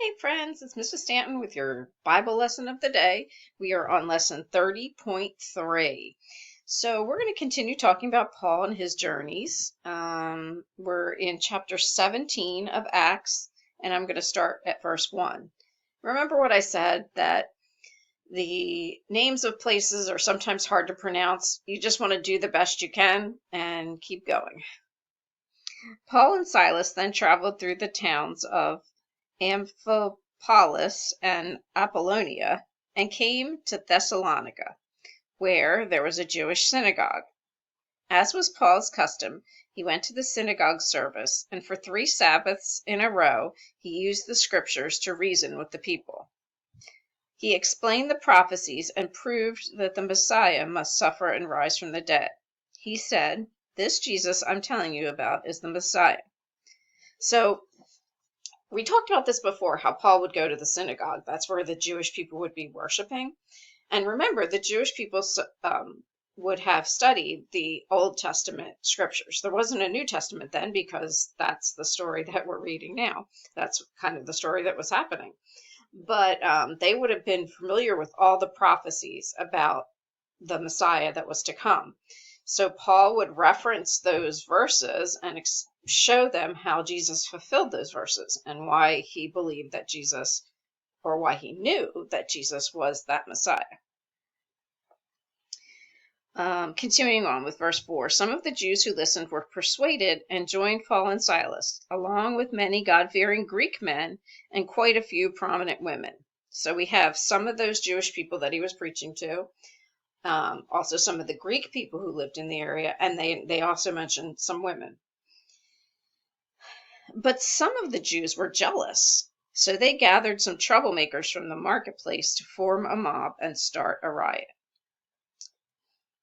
Hey friends, it's Mrs. Stanton with your Bible lesson of the day. We are on lesson 30.3. So we're going to continue talking about Paul and his journeys. We're in chapter 17 of Acts, and I'm going to start at verse 1. Remember what I said, that the names of places are sometimes hard to pronounce. You just want to do the best you can and keep going. Paul and Silas then traveled through the towns of Amphipolis and Apollonia, and came to Thessalonica, where there was a Jewish synagogue. As was Paul's custom, he went to the synagogue service, and for 3 Sabbaths in a row he used the scriptures to reason with the people. He explained the prophecies and proved that the Messiah must suffer and rise from the dead. He said, "This Jesus I'm telling you about is the Messiah." So we talked about this before, how Paul would go to the synagogue. That's where the Jewish people would be worshiping. And remember, the Jewish people would have studied the Old Testament scriptures. There wasn't a New Testament then, because that's the story that we're reading now. That's kind of the story that was happening. But they would have been familiar with all the prophecies about the Messiah that was to come. So Paul would reference those verses and show them how Jesus fulfilled those verses and why he believed that Jesus, or why he knew that Jesus was that Messiah. Continuing on with verse 4, some of the Jews who listened were persuaded and joined Paul and Silas, along with many God-fearing Greek men and quite a few prominent women. So we have some of those Jewish people that he was preaching to, also some of the Greek people who lived in the area, and they also mentioned some women. But some of the Jews were jealous, so they gathered some troublemakers from the marketplace to form a mob and start a riot.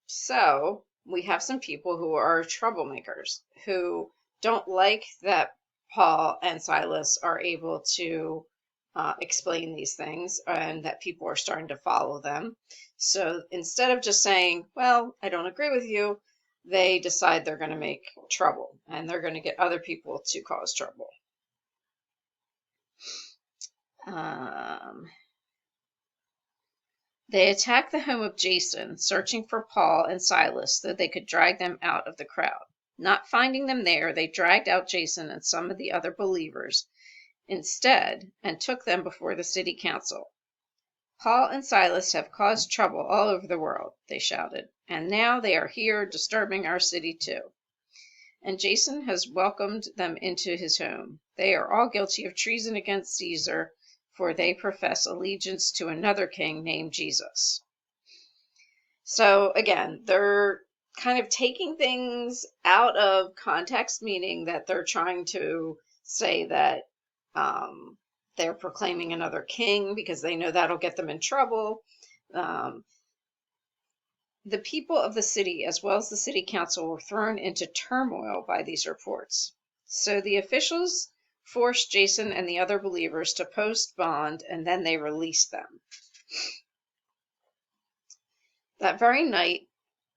So we have some people who are troublemakers, who don't like that Paul and Silas are able to explain these things, and that people are starting to follow them. So instead of just saying, well, I don't agree with you, they decide they're going to make trouble, and they're going to get other people to cause trouble. They attacked the home of Jason, searching for Paul and Silas so they could drag them out of the crowd. Not finding them there, they dragged out Jason and some of the other believers instead and took them before the city council. "Paul and Silas have caused trouble all over the world," they shouted, "and now they are here disturbing our city too. And Jason has welcomed them into his home. They are all guilty of treason against Caesar, for they profess allegiance to another king named Jesus." So again, they're kind of taking things out of context, meaning that they're trying to say that they're proclaiming another king because they know that'll get them in trouble. The people of the city, as well as the city council, were thrown into turmoil by these reports. So the officials forced Jason and the other believers to post bond, and then they released them. That very night,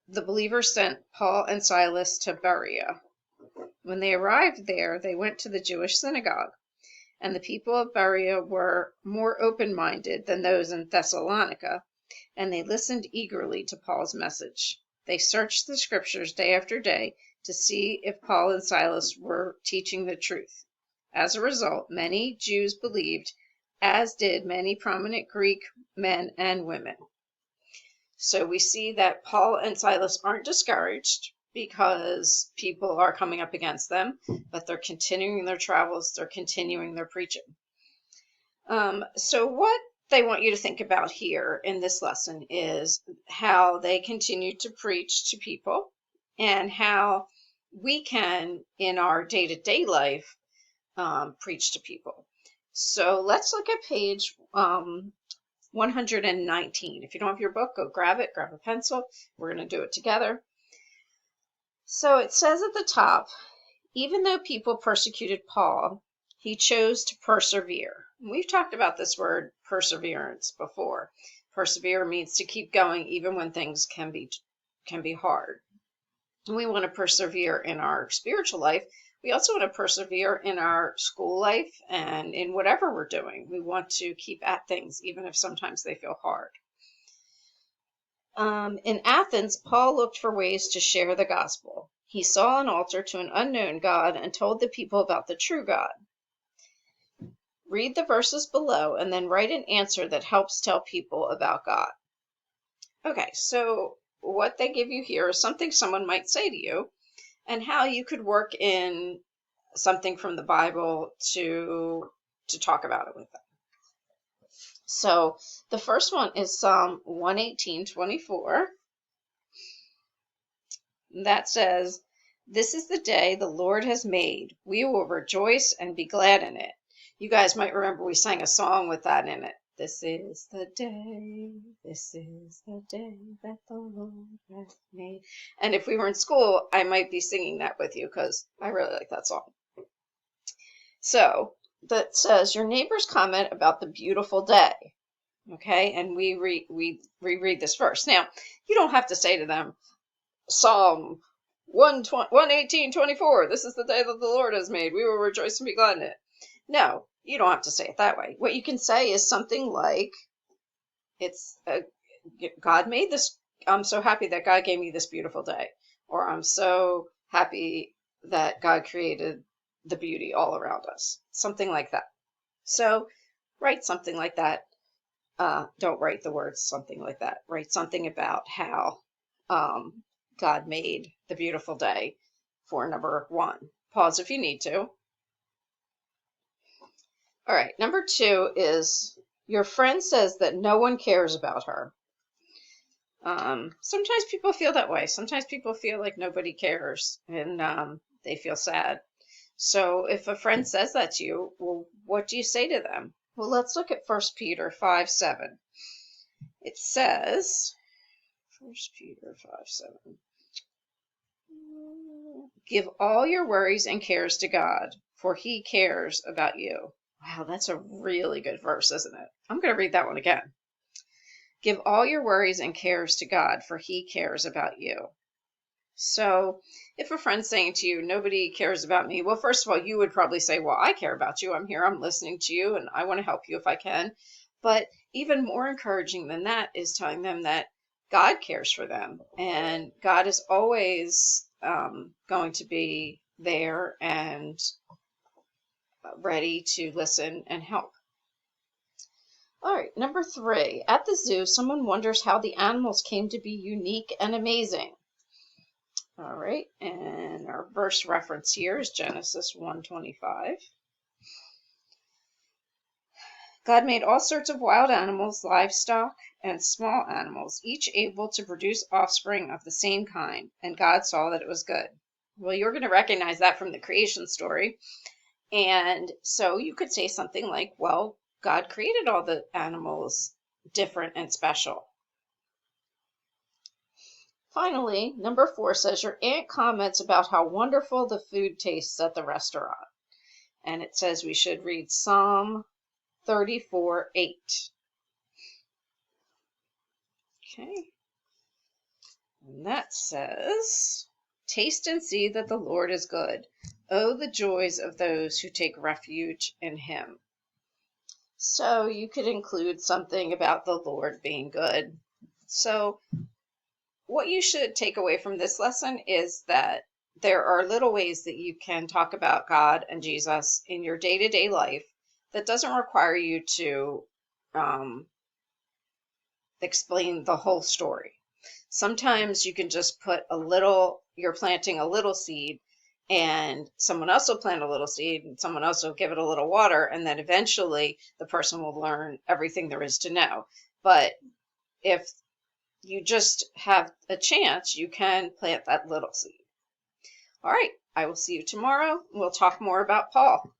the believers sent Paul and Silas to Berea. When they arrived there, they went to the Jewish synagogue, and the people of Berea were more open-minded than those in Thessalonica, and they listened eagerly to Paul's message. They searched the scriptures day after day to see if Paul and Silas were teaching the truth. As a result, many Jews believed, as did many prominent Greek men and women. So we see that Paul and Silas aren't discouraged because people are coming up against them, but they're continuing their travels, they're continuing their preaching. So what they want you to think about here in this lesson is how they continue to preach to people, and how we can, in our day-to-day life, preach to people. So let's look at page 119. If you don't have your book, go grab it, grab a pencil. We're going to do it together. So it says at the top, even though people persecuted Paul, he chose to persevere. We've talked about this word perseverance before. Persevere means to keep going even when things can be hard. We want to persevere in our spiritual life. We also want to persevere in our school life and in whatever we're doing. We want to keep at things, even if sometimes they feel hard. In Athens, Paul looked for ways to share the gospel. He saw an altar to an unknown God and told the people about the true God. Read the verses below and then write an answer that helps tell people about God. Okay, so what they give you here is something someone might say to you and how you could work in something from the Bible to talk about it with them. So the first one is Psalm 118:24. That says, "This is the day the Lord has made. We will rejoice and be glad in it." You guys might remember we sang a song with that in it. This is the day that the Lord has made. And if we were in school, I might be singing that with you because I really like that song. So that says your neighbors comment about the beautiful day. Okay, and we reread this verse. Now, you don't have to say to them, Psalm 118:24, this is the day that the Lord has made. We will rejoice and be glad in it. No, you don't have to say it that way. What you can say is something like, God made this. I'm so happy that God gave me this beautiful day. Or I'm so happy that God created the beauty all around us. Something like that. So write something like that. Don't write the words something like that. Write something about how God made the beautiful day for number 1. Pause if you need to. All right, number 2 is your friend says that no one cares about her. Sometimes people feel that way. Sometimes people feel like nobody cares and they feel sad. So if a friend says that to you, well, what do you say to them? Well, let's look at 1 Peter 5:7. It says, 1 Peter 5:7, give all your worries and cares to God, for he cares about you. Wow, that's a really good verse, isn't it? I'm going to read that one again. Give all your worries and cares to God, for he cares about you. So if a friend's saying to you, nobody cares about me, well, first of all, you would probably say, well, I care about you. I'm here, I'm listening to you, and I want to help you if I can. But even more encouraging than that is telling them that God cares for them, and God is always going to be there and ready to listen and help. All right, number 3. At the zoo, someone wonders how the animals came to be unique and amazing. All right, and our verse reference here is Genesis 1:25. God made all sorts of wild animals, livestock, and small animals, each able to produce offspring of the same kind, and God saw that it was good. Well, you're going to recognize that from the creation story. And so you could say something like, well, God created all the animals different and special. Finally, number 4 says your aunt comments about how wonderful the food tastes at the restaurant. And it says we should read Psalm 34:8. Okay. And that says, taste and see that the Lord is good. Oh, the joys of those who take refuge in him. So you could include something about the Lord being good. So what you should take away from this lesson is that there are little ways that you can talk about God and Jesus in your day-to-day life that doesn't require you to explain the whole story. Sometimes you can just put you're planting a little seed, and someone else will plant a little seed, and someone else will give it a little water, and then eventually the person will learn everything there is to know. But if you just have a chance, you can plant that little seed. All right, I will see you tomorrow. We'll talk more about Paul.